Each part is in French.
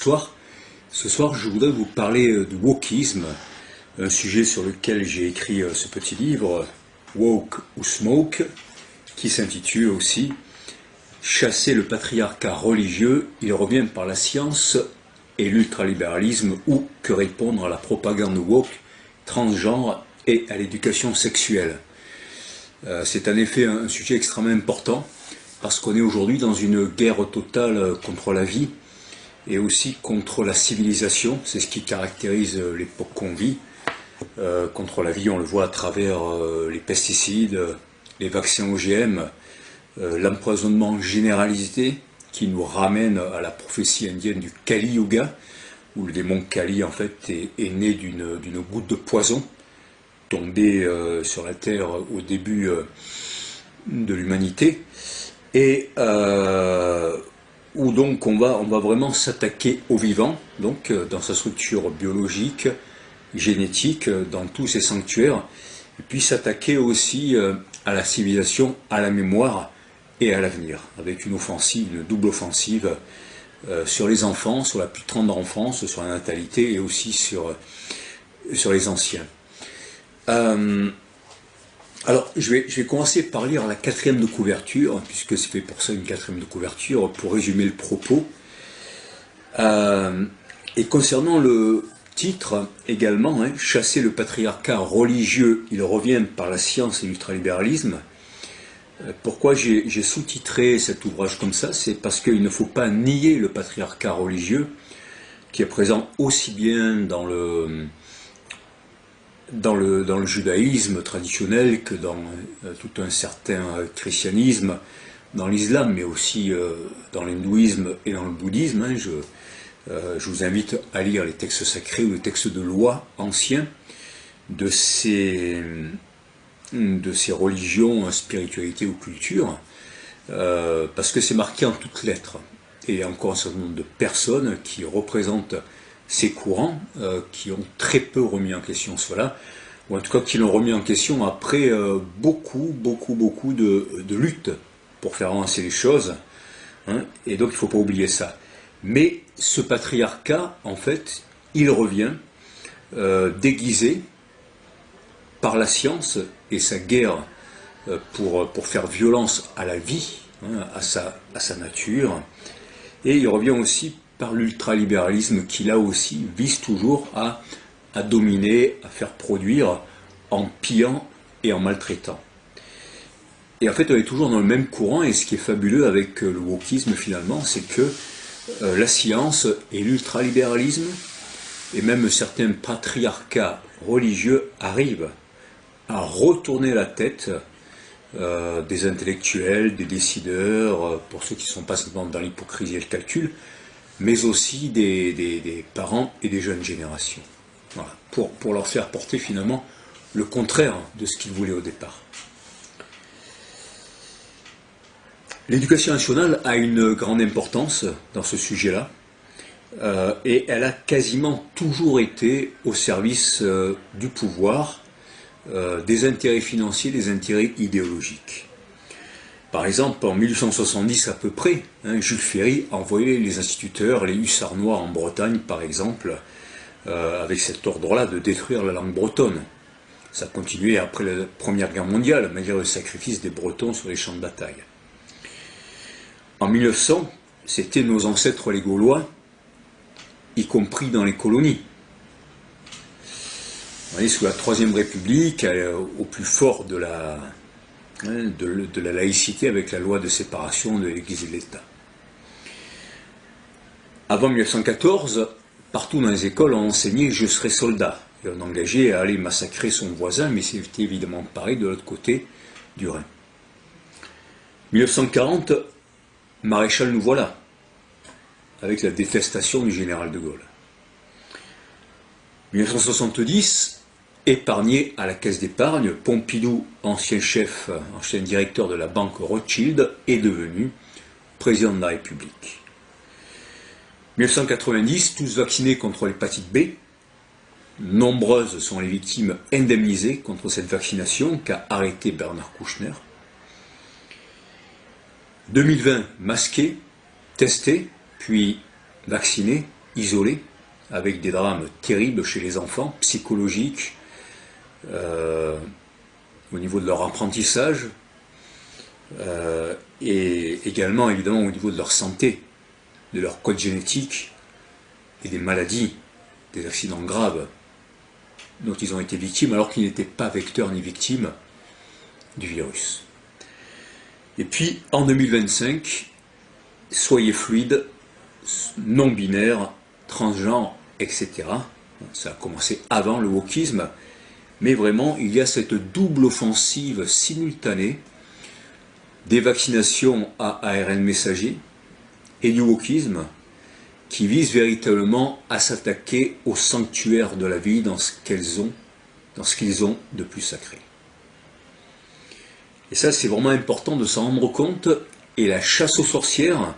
Soir. Ce soir, je voudrais vous parler du wokisme, un sujet sur lequel j'ai écrit ce petit livre, Woke ou Smoke, qui s'intitule aussi Chasser le patriarcat religieux, il revient par la science et l'ultralibéralisme, ou que répondre à la propagande woke, transgenre et à l'éducation sexuelle. C'est en effet un sujet extrêmement important, parce qu'on est aujourd'hui dans une guerre totale contre la vie, et aussi contre la civilisation. C'est ce qui caractérise l'époque qu'on vit. Contre la vie, on le voit à travers les pesticides, les vaccins OGM, l'empoisonnement généralisé qui nous ramène à la prophétie indienne du Kali Yuga, où le démon Kali en fait est né d'une goutte de poison tombée sur la terre au début de l'humanité, et où donc on va vraiment s'attaquer au vivant, donc dans sa structure biologique, génétique, dans tous ses sanctuaires, et puis s'attaquer aussi à la civilisation, à la mémoire et à l'avenir, avec une offensive, une double offensive sur les enfants, sur la plus tendre enfance, sur la natalité et aussi sur les anciens. Alors, je vais commencer par lire la quatrième de couverture, puisque c'est fait pour ça une quatrième de couverture, pour résumer le propos. Et concernant le titre également, Chasser le patriarcat religieux, il revient par la science et l'ultralibéralisme. Pourquoi j'ai sous-titré cet ouvrage comme ça? C'est parce qu'il ne faut pas nier le patriarcat religieux, qui est présent aussi bien dans le judaïsme traditionnel que dans tout un certain christianisme, dans l'islam, mais aussi dans l'hindouisme et dans le bouddhisme. Je vous invite à lire les textes sacrés ou les textes de loi anciens de ces religions, spiritualités ou cultures, parce que c'est marqué en toutes lettres. Et il y a encore un certain nombre de personnes qui représentent ces courants, qui ont très peu remis en question cela, ou en tout cas qui l'ont remis en question après beaucoup de luttes pour faire avancer les choses, et donc il ne faut pas oublier ça. Mais ce patriarcat, en fait, il revient déguisé par la science et sa guerre pour faire violence à la vie, à sa nature, et il revient aussi par l'ultralibéralisme qui là aussi vise toujours à dominer, à faire produire en pillant et en maltraitant. Et en fait on est toujours dans le même courant, et ce qui est fabuleux avec le wokisme finalement, c'est que la science et l'ultralibéralisme et même certains patriarcats religieux arrivent à retourner la tête des intellectuels, des décideurs, pour ceux qui ne sont pas simplement dans l'hypocrisie et le calcul, mais aussi des parents et des jeunes générations. Voilà, pour leur faire porter finalement le contraire de ce qu'ils voulaient au départ. L'éducation nationale a une grande importance dans ce sujet-là, et elle a quasiment toujours été au service du pouvoir, des intérêts financiers, des intérêts idéologiques. Par exemple, en 1870 à peu près, Jules Ferry envoyait les instituteurs, les hussards noirs en Bretagne par exemple, avec cet ordre-là de détruire la langue bretonne. Ça continuait après la Première Guerre mondiale, malgré le sacrifice des Bretons sur les champs de bataille. En 1900, c'était nos ancêtres les Gaulois, y compris dans les colonies. Vous voyez, sous la Troisième République, au plus fort de la laïcité, avec la loi de séparation de l'Église et de l'État. Avant 1914, partout dans les écoles, on enseignait « je serai soldat ». Et on engageait à aller massacrer son voisin, mais c'était évidemment pareil de l'autre côté du Rhin. 1940, maréchal nous voilà, avec la détestation du général de Gaulle. 1970, épargné à la caisse d'épargne, Pompidou, ancien directeur de la banque Rothschild, est devenu président de la République. 1990, tous vaccinés contre l'hépatite B. Nombreuses sont les victimes indemnisées contre cette vaccination qu'a arrêté Bernard Kouchner. 2020, masqués, testés, puis vaccinés, isolés, avec des drames terribles chez les enfants, psychologiques, au niveau de leur apprentissage, et également évidemment au niveau de leur santé, de leur code génétique et des maladies, des accidents graves dont ils ont été victimes alors qu'ils n'étaient pas vecteurs ni victimes du virus. Et puis en 2025, soyez fluides, non-binaires, transgenres, etc. Ça a commencé avant le wokisme, mais vraiment il y a cette double offensive simultanée des vaccinations à ARN messager et du wokisme qui vise véritablement à s'attaquer au sanctuaire de la vie dans ce qu'ils ont de plus sacré. Et ça, c'est vraiment important de s'en rendre compte. Et la chasse aux sorcières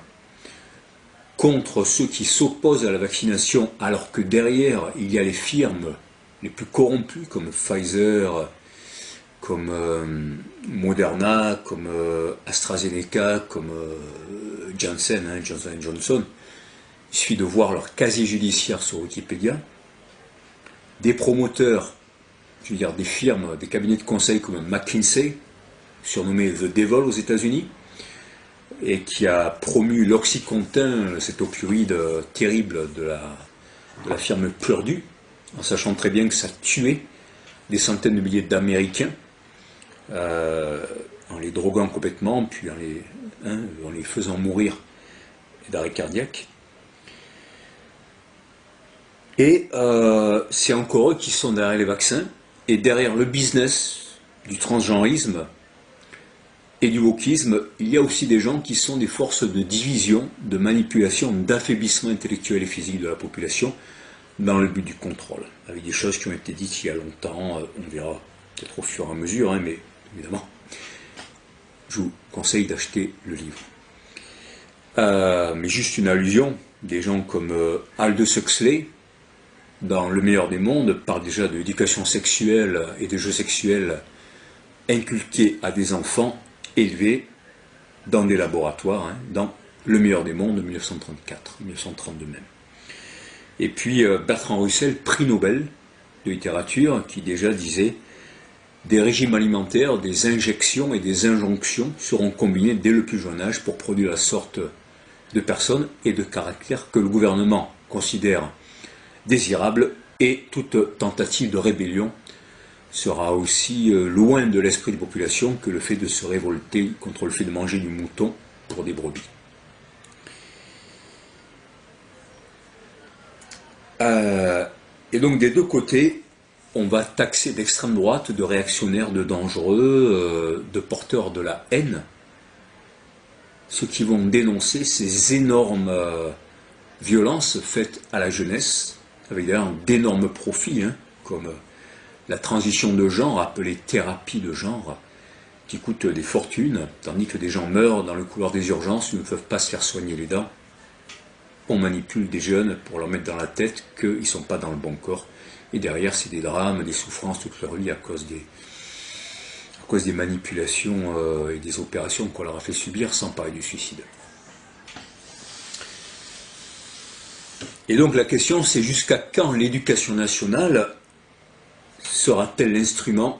contre ceux qui s'opposent à la vaccination, alors que derrière, il y a les firmes les plus corrompues, comme Pfizer, comme Moderna, comme AstraZeneca, comme Janssen, Johnson & Johnson. Il suffit de voir leur casier judiciaire sur Wikipédia. Des promoteurs, je veux dire des firmes, des cabinets de conseil comme McKinsey, surnommé The Devil aux États-Unis, et qui a promu l'Oxycontin, cet opioïde terrible de la firme Purdue, en sachant très bien que ça tuait des centaines de milliers d'Américains, en les droguant complètement, puis en les faisant mourir d'arrêt cardiaque. Et c'est encore eux qui sont derrière les vaccins, et derrière le business du transgenrisme et du wokisme, il y a aussi des gens qui sont des forces de division, de manipulation, d'affaiblissement intellectuel et physique de la population dans le but du contrôle, avec des choses qui ont été dites il y a longtemps, on verra peut-être au fur et à mesure, mais évidemment, je vous conseille d'acheter le livre. Mais juste une allusion, des gens comme Aldous Huxley, dans Le meilleur des mondes, parle déjà de l'éducation sexuelle et de jeux sexuels inculqués à des enfants élevés dans des laboratoires, dans Le meilleur des mondes de 1934, 1932 même. Et puis Bertrand Russell, prix Nobel de littérature, qui déjà disait « Des régimes alimentaires, des injections et des injonctions seront combinés dès le plus jeune âge pour produire la sorte de personnes et de caractères que le gouvernement considère désirable, et toute tentative de rébellion sera aussi loin de l'esprit des populations que le fait de se révolter contre le fait de manger du mouton pour des brebis. » Et donc des deux côtés, on va taxer d'extrême droite, de réactionnaires, de dangereux, de porteurs de la haine, ceux qui vont dénoncer ces énormes violences faites à la jeunesse, avec d'ailleurs d'énormes profits, comme la transition de genre, appelée thérapie de genre, qui coûte des fortunes, tandis que des gens meurent dans le couloir des urgences, ils ne peuvent pas se faire soigner les dents. On manipule des jeunes pour leur mettre dans la tête qu'ils ne sont pas dans le bon corps. Et derrière, c'est des drames, des souffrances toute leur vie à cause des manipulations et des opérations qu'on leur a fait subir, sans parler du suicide. Et donc la question, c'est jusqu'à quand l'éducation nationale sera-t-elle l'instrument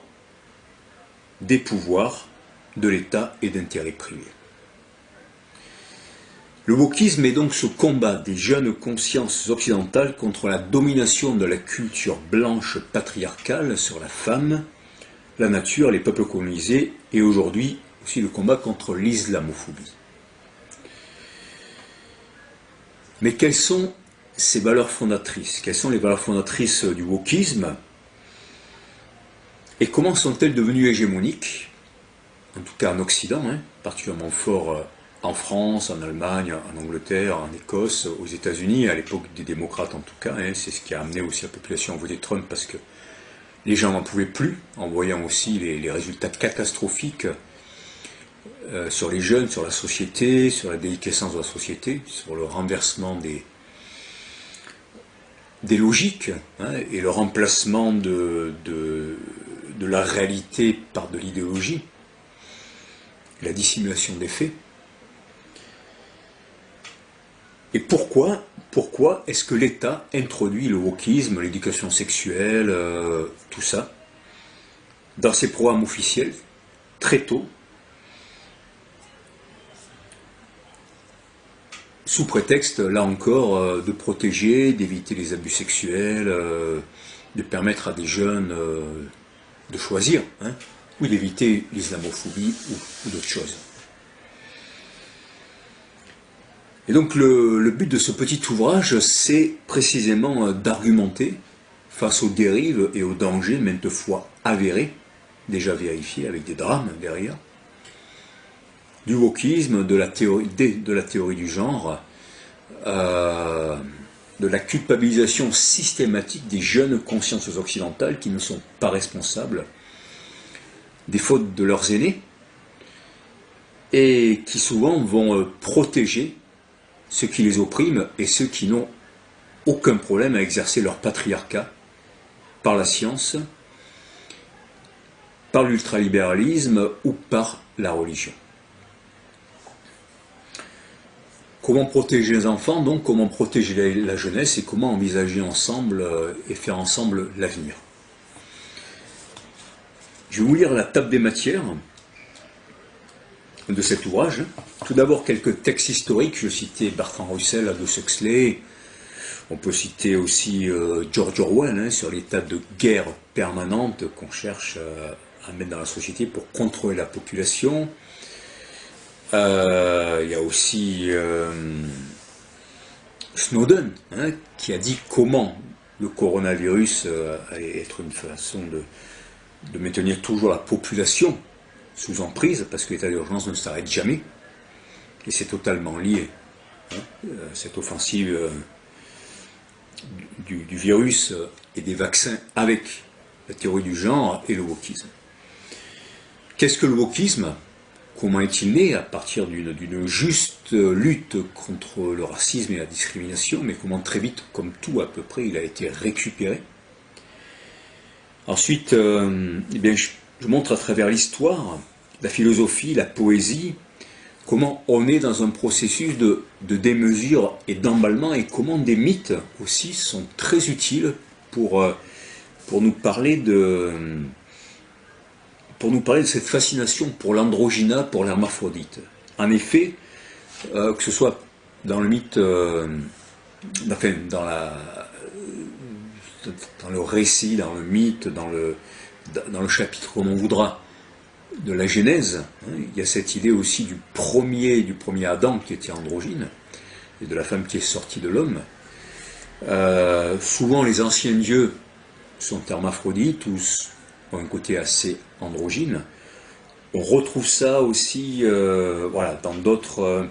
des pouvoirs de l'État et d'intérêts privés? Le wokisme est donc ce combat des jeunes consciences occidentales contre la domination de la culture blanche patriarcale sur la femme, la nature, les peuples colonisés, et aujourd'hui aussi le combat contre l'islamophobie. Mais quelles sont ces valeurs fondatrices? Quelles sont les valeurs fondatrices du wokisme? Et comment sont-elles devenues hégémoniques? En tout cas en Occident, particulièrement fort en France, en Allemagne, en Angleterre, en Écosse, aux États-Unis, à l'époque des démocrates en tout cas. C'est ce qui a amené aussi la population à voter Trump, parce que les gens n'en pouvaient plus, en voyant aussi les résultats catastrophiques sur les jeunes, sur la société, sur la déliquescence de la société, sur le renversement des logiques, et le remplacement de la réalité par de l'idéologie, la dissimulation des faits. Et pourquoi pourquoi est-ce que l'État introduit le wokisme, l'éducation sexuelle, tout ça, dans ses programmes officiels, très tôt, sous prétexte, là encore, de protéger, d'éviter les abus sexuels, de permettre à des jeunes de choisir, hein, ou d'éviter l'islamophobie ou d'autres choses. Et donc le but de ce petit ouvrage, c'est précisément d'argumenter face aux dérives et aux dangers maintes fois avérés, déjà vérifiés avec des drames derrière, du wokisme, de la théorie du genre, de la culpabilisation systématique des jeunes consciences occidentales qui ne sont pas responsables des fautes de leurs aînés et qui souvent vont protéger ceux qui les oppriment et ceux qui n'ont aucun problème à exercer leur patriarcat par la science, par l'ultralibéralisme ou par la religion. Comment protéger les enfants, donc comment protéger la jeunesse et comment envisager ensemble et faire ensemble l'avenir. Je vais vous lire la table des matières de cet ouvrage. Tout d'abord quelques textes historiques, je citais Bertrand Russell, Aldous Huxley, on peut citer aussi George Orwell, hein, sur l'état de guerre permanente qu'on cherche à mettre dans la société pour contrôler la population. Il y a aussi Snowden, hein, qui a dit comment le coronavirus allait être une façon de maintenir toujours la population sous emprise, parce que l'état d'urgence ne s'arrête jamais, et c'est totalement lié, hein, cette offensive du virus et des vaccins avec la théorie du genre et le wokisme. Qu'est-ce que le wokisme ? Comment est-il né? À partir d'une juste lutte contre le racisme et la discrimination, mais comment très vite, comme tout à peu près, il a été récupéré. Ensuite, eh bien, je montre à travers l'histoire, la philosophie, la poésie, comment on est dans un processus de démesure et d'emballement, et comment des mythes aussi sont très utiles pour nous parler de cette fascination pour l'androgyna, pour l'hermaphrodite. En effet, que ce soit dans le mythe, enfin, dans le récit, dans le mythe, dans le chapitre, comme on voudra, de la Genèse, hein, il y a cette idée aussi du premier Adam qui était androgyne, et de la femme qui est sortie de l'homme. Souvent, les anciens dieux sont hermaphrodites, ou ont un côté assez androgyne. On retrouve ça aussi voilà, dans d'autres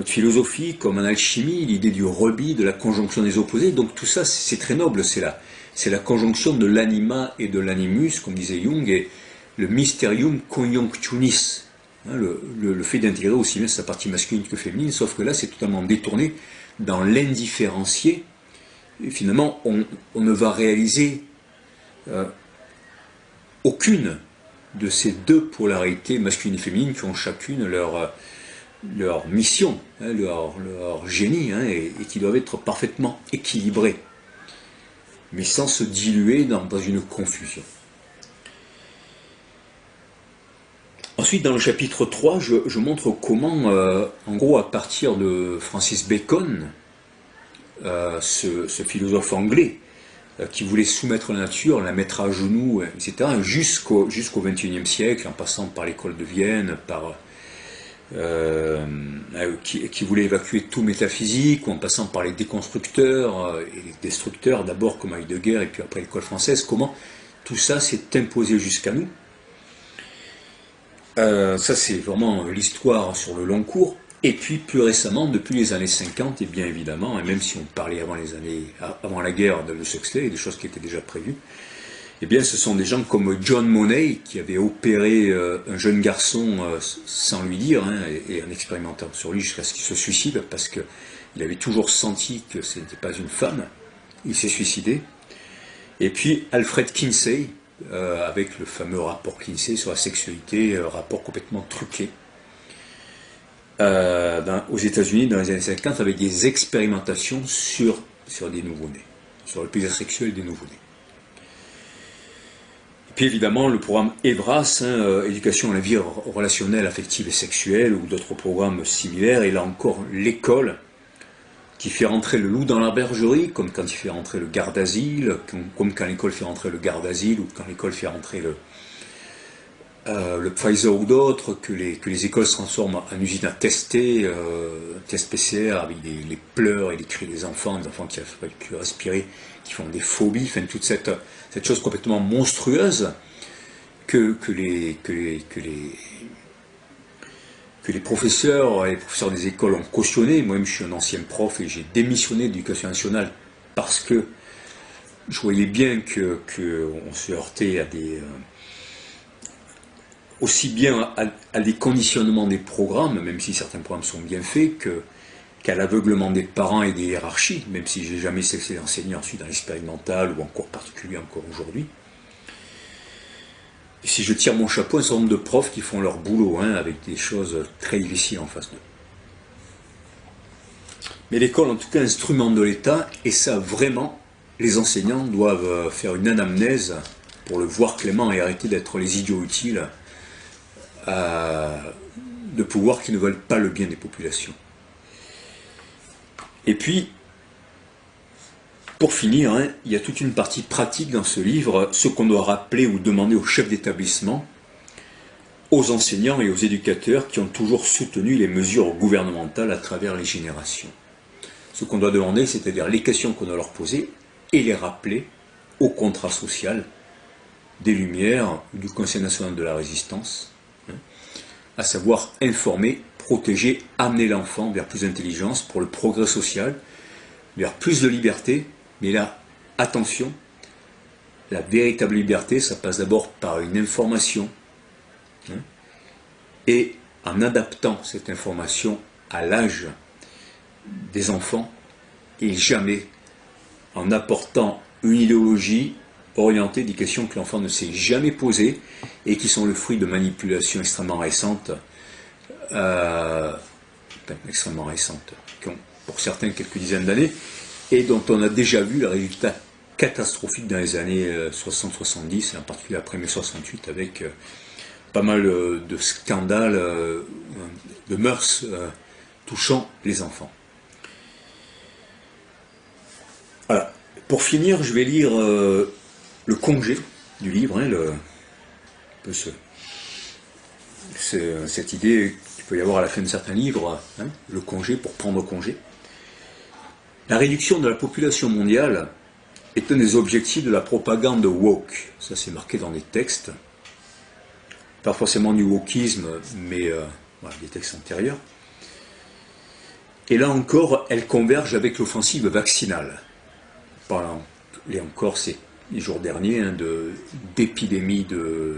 philosophies, comme en alchimie, l'idée du rubis, de la conjonction des opposés. Donc tout ça, c'est très noble, c'est la conjonction de l'anima et de l'animus, comme disait Jung, et le mysterium conjunctionis, hein, le fait d'intégrer aussi bien sa partie masculine que féminine, sauf que là, c'est totalement détourné dans l'indifférencié. Et finalement, on ne va réaliser aucune de ces deux polarités masculines et féminines qui ont chacune leur mission, hein, leur génie, hein, et qui doivent être parfaitement équilibrées, mais sans se diluer dans une confusion. Ensuite, dans le chapitre 3, je montre comment, en gros, à partir de Francis Bacon, ce philosophe anglais, qui voulait soumettre la nature, la mettre à genoux, etc., jusqu'au XXIe siècle, en passant par l'école de Vienne, qui voulait évacuer tout métaphysique, ou en passant par les déconstructeurs et les destructeurs, d'abord comme Heidegger, et puis après l'école française, comment tout ça s'est imposé jusqu'à nous. Ça, c'est vraiment l'histoire sur le long cours. Et puis, plus récemment, depuis les années 50, et bien évidemment, et même si on parlait avant la guerre de Huxley, et des choses qui étaient déjà prévues, eh bien, ce sont des gens comme John Money, qui avait opéré un jeune garçon sans lui dire, hein, et en expérimentant sur lui jusqu'à ce qu'il se suicide, parce qu'il avait toujours senti que ce n'était pas une femme. Il s'est suicidé. Et puis, Alfred Kinsey, avec le fameux rapport Kinsey sur la sexualité, rapport complètement truqué. aux États-Unis dans les années 50 avec des expérimentations sur des nouveau-nés, sur le plaisir sexuel des nouveau-nés. Et puis évidemment le programme EVRAS, éducation à la vie relationnelle, affective et sexuelle, ou d'autres programmes similaires, et là encore l'école qui fait rentrer le loup dans la bergerie, comme quand il fait rentrer le garde d'asile, comme quand l'école fait rentrer le garde d'asile, ou quand l'école fait rentrer le Pfizer ou d'autres, que les écoles se transforment en usine à tester, test PCR avec les pleurs et les cris des enfants qui n'arrivent plus à respirer, qui font des phobies, enfin toute cette chose complètement monstrueuse que les professeurs et les professeurs des écoles ont cautionné. Moi-même, je suis un ancien prof et j'ai démissionné de l'éducation nationale parce que je voyais bien qu'on se heurtait à aussi bien à des conditionnements des programmes, même si certains programmes sont bien faits, qu'à l'aveuglement des parents et des hiérarchies, même si j'ai jamais cessé d'enseigner ensuite dans l'expérimental ou encore particulier encore aujourd'hui. Et si je tire mon chapeau, un certain nombre de profs qui font leur boulot, avec des choses très difficiles en face d'eux. Mais l'école, en tout cas, instrument de l'État, et ça, vraiment, les enseignants doivent faire une anamnèse pour le voir clément et arrêter d'être les idiots utiles de pouvoirs qui ne veulent pas le bien des populations. Et puis, pour finir, il y a toute une partie pratique dans ce livre, ce qu'on doit rappeler ou demander aux chefs d'établissement, aux enseignants et aux éducateurs qui ont toujours soutenu les mesures gouvernementales à travers les générations. Ce qu'on doit demander, c'est-à-dire les questions qu'on doit leur poser et les rappeler au contrat social des Lumières, du Conseil national de la résistance, à savoir informer, protéger, amener l'enfant vers plus d'intelligence pour le progrès social, vers plus de liberté. Mais là, attention, la véritable liberté, ça passe d'abord par une information, et en adaptant cette information à l'âge des enfants, et jamais en apportant une idéologie orientée des questions que l'enfant ne s'est jamais posées et qui sont le fruit de manipulations extrêmement récentes, qui ont pour certains quelques dizaines d'années, et dont on a déjà vu le résultat catastrophique dans les années 60-70, en particulier après mai 68, avec pas mal de scandales de mœurs touchant les enfants. Voilà. Pour finir, je vais lire le congé du livre, cette idée qu'il peut y avoir à la fin de certains livres, le congé pour prendre congé. La réduction de la population mondiale est un des objectifs de la propagande woke. Ça, c'est marqué dans les textes. Pas forcément du wokisme, mais des textes antérieurs. Et là encore, elle converge avec l'offensive vaccinale. Et encore, c'est les jours derniers, d'épidémie de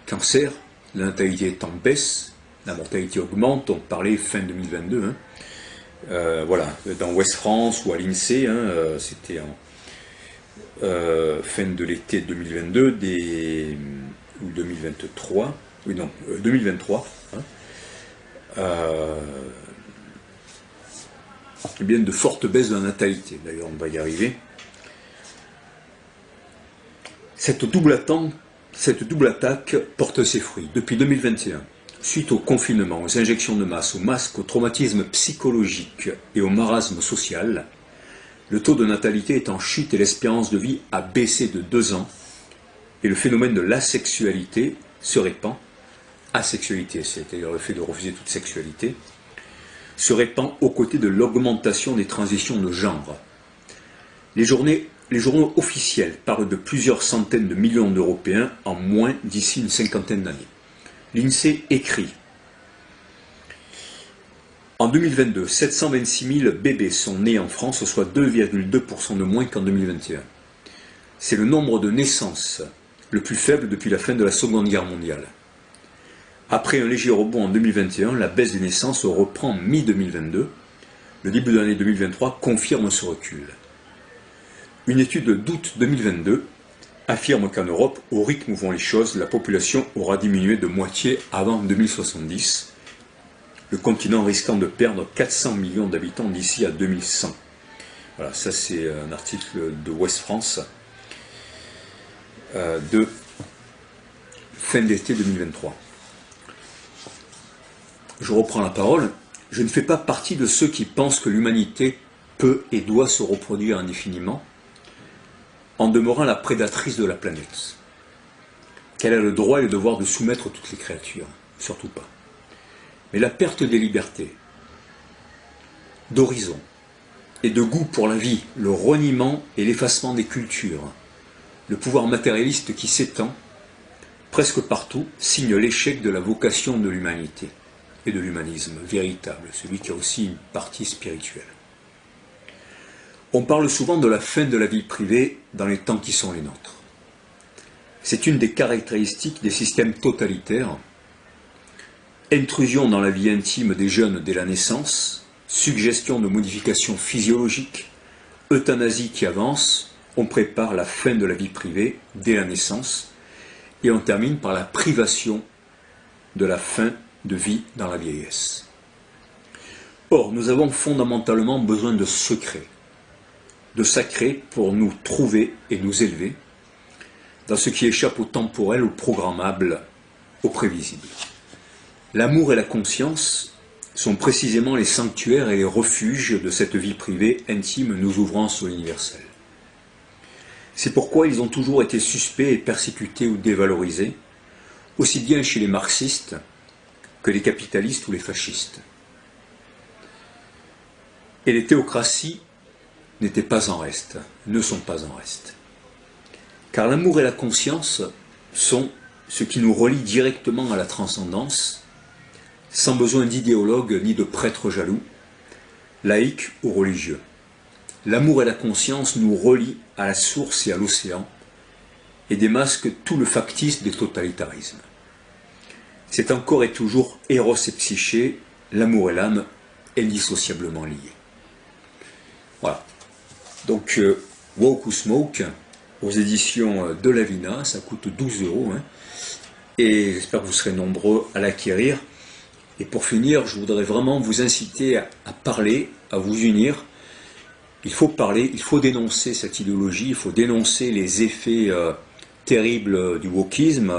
cancer. La natalité est en baisse, la mortalité augmente. On parlait fin 2022. Dans Ouest France ou à l'INSEE, c'était en fin de l'été 2022 ou 2023, 2023. Bien de fortes baisses de la natalité. D'ailleurs, on va y arriver. Cette double attaque porte ses fruits depuis 2021. Suite au confinement, aux injections de masse, aux masques, au traumatisme psychologique et au marasme social, le taux de natalité est en chute et l'espérance de vie a baissé de 2 ans, et le phénomène de l'asexualité se répand. Asexualité, c'est-à-dire le fait de refuser toute sexualité, se répand aux côtés de l'augmentation des transitions de genre. Les journaux officiels parlent de plusieurs centaines de millions d'Européens en moins d'ici une cinquantaine d'années. L'INSEE écrit: en 2022, 726 000 bébés sont nés en France, soit 2,2% de moins qu'en 2021. C'est le nombre de naissances le plus faible depuis la fin de la Seconde Guerre mondiale. Après un léger rebond en 2021, la baisse des naissances reprend mi-2022. Le début de l'année 2023 confirme ce recul. Une étude d'août 2022 affirme qu'en Europe, au rythme où vont les choses, la population aura diminué de moitié avant 2070. le continent risquant de perdre 400 millions d'habitants d'ici à 2100. Voilà, ça c'est un article de Ouest France de fin d'été 2023. Je reprends la parole. Je ne fais pas partie de ceux qui pensent que l'humanité peut et doit se reproduire indéfiniment en demeurant la prédatrice de la planète. Qu'elle a le droit et le devoir de soumettre toutes les créatures. Surtout pas. Mais la perte des libertés, d'horizon et de goût pour la vie, le reniement et l'effacement des cultures, le pouvoir matérialiste qui s'étend presque partout signe l'échec de la vocation de l'humanité et de l'humanisme véritable, celui qui a aussi une partie spirituelle. On parle souvent de la fin de la vie privée dans les temps qui sont les nôtres. C'est une des caractéristiques des systèmes totalitaires. Intrusion dans la vie intime des jeunes dès la naissance, suggestion de modifications physiologiques, euthanasie qui avance, on prépare la fin de la vie privée dès la naissance et on termine par la privation de la fin de vie dans la vieillesse. Or, nous avons fondamentalement besoin de secrets, de sacré pour nous trouver et nous élever dans ce qui échappe au temporel, au programmable, au prévisible. L'amour et la conscience sont précisément les sanctuaires et les refuges de cette vie privée intime nous ouvrant sur l'universel. C'est pourquoi ils ont toujours été suspects et persécutés ou dévalorisés, aussi bien chez les marxistes que les capitalistes ou les fascistes. Et les théocraties n'étaient pas en reste, ne sont pas en reste. Car l'amour et la conscience sont ce qui nous relie directement à la transcendance, sans besoin d'idéologues ni de prêtres jaloux, laïcs ou religieux. L'amour et la conscience nous relient à la source et à l'océan et démasquent tout le factice des totalitarismes. C'est encore et toujours Eros et Psyché, l'amour et l'âme, indissociablement liés. Voilà. Donc, Woke ou Smoke, aux éditions de Lavina, ça coûte 12 €, hein, et j'espère que vous serez nombreux à l'acquérir. Et pour finir, je voudrais vraiment vous inciter à parler, à vous unir. Il faut parler, il faut dénoncer cette idéologie, il faut dénoncer les effets terribles du wokisme,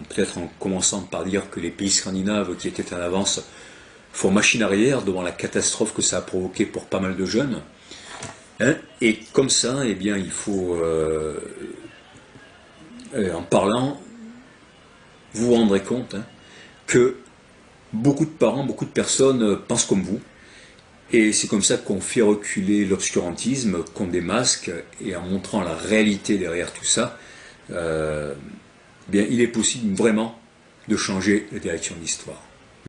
peut-être en commençant par dire que les pays scandinaves qui étaient en avance font machine arrière devant la catastrophe que ça a provoqué pour pas mal de jeunes. Hein, et comme ça, eh bien, il faut, en parlant, vous vous rendrez compte, hein, que beaucoup de parents, beaucoup de personnes pensent comme vous. Et c'est comme ça qu'on fait reculer l'obscurantisme, qu'on démasque, et en montrant la réalité derrière tout ça, bien, il est possible vraiment de changer la direction de l'histoire.